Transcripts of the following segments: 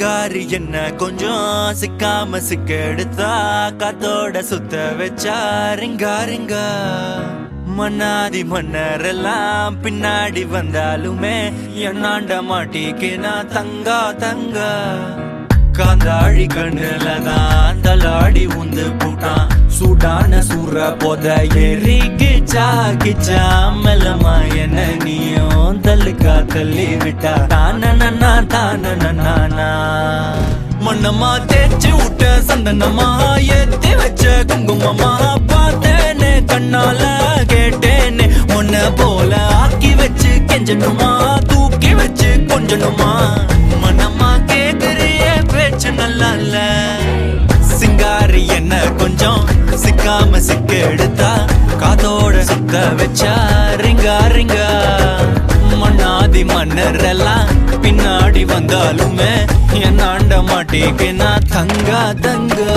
சிங்காரி என்ன கொஞ்சம் சிக்காம சிக்கெடுத்தா காத்தோட சுத்த வச்சா ரிங்கா ரிங்கா மன்னாதி மன்னரெல்லாம் பின்னாடி வந்தாலுமே என்னாண்ட மாட்டிக்கு நான் தங்கா தங்கா காந்தாழி கண்ணுலதான் தலாடி உந்து போட்டான் சூடான சூற போத ஏறி கிச்சா கிச்சா மெல்லமா என்ன நீயும் தள்ளுக்கா தள்ளி விட்டா தானனா தானனா மண்ணமா தேய்ச்சி விட்ட சந்தனமா ஏத்தி வச்ச குங்குமமா பார்த்தேனே கண்ணால கேட்டேனே உன்ன போல ஆக்கி வச்சு கெஞ்சணுமா தூக்கி வச்சு கொஞ்சணுமா மனமா கேக்குறிய பேச்சு நல்லா இல்ல சிங்காரி என்ன கொஞ்சம் சிக்காம சிக்க எடுத்தா காதோட சுத்த வச்சா ரிங்கா ரிங்கா மண்ணாதி மன்னர் எல்லாம் பின்னாடி வந்தாலுமே என் ஆண்ட மாட்டேக்கு நான் தங்கா தங்கா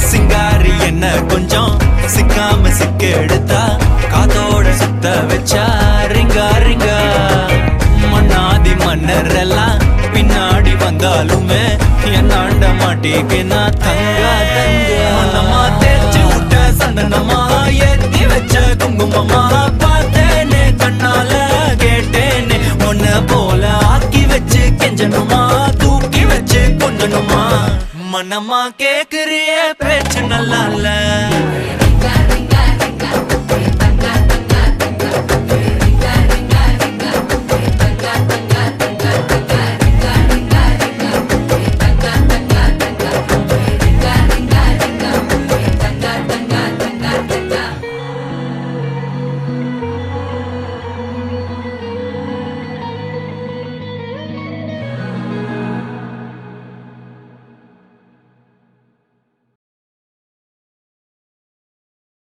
சிங்காரி என்ன கொஞ்சம் சிக்காம சிக்க எடுத்தா காதோட சுத்த வச்சா ரிங்கா ரிங்கா மண்ணாதி மன்னர் எல்லாம் பின்னாடி வந்தாலுமே என் ஆண்ட மாட்டேக்கு நான் தங்கா தங்கா மனமா தேய்ச்சி விட்ட சந்தனமா ஏத்தி வச்ச குங்குமமா பார்த்தேனே கண்ணால கேட்டேனே உன்ன போல ஆக்கி வச்சு கெஞ்சணுமா தூக்கி வச்சு கொஞ்சணுமா மனமா கேக்குறிய பேச்சு நல்லா இல்ல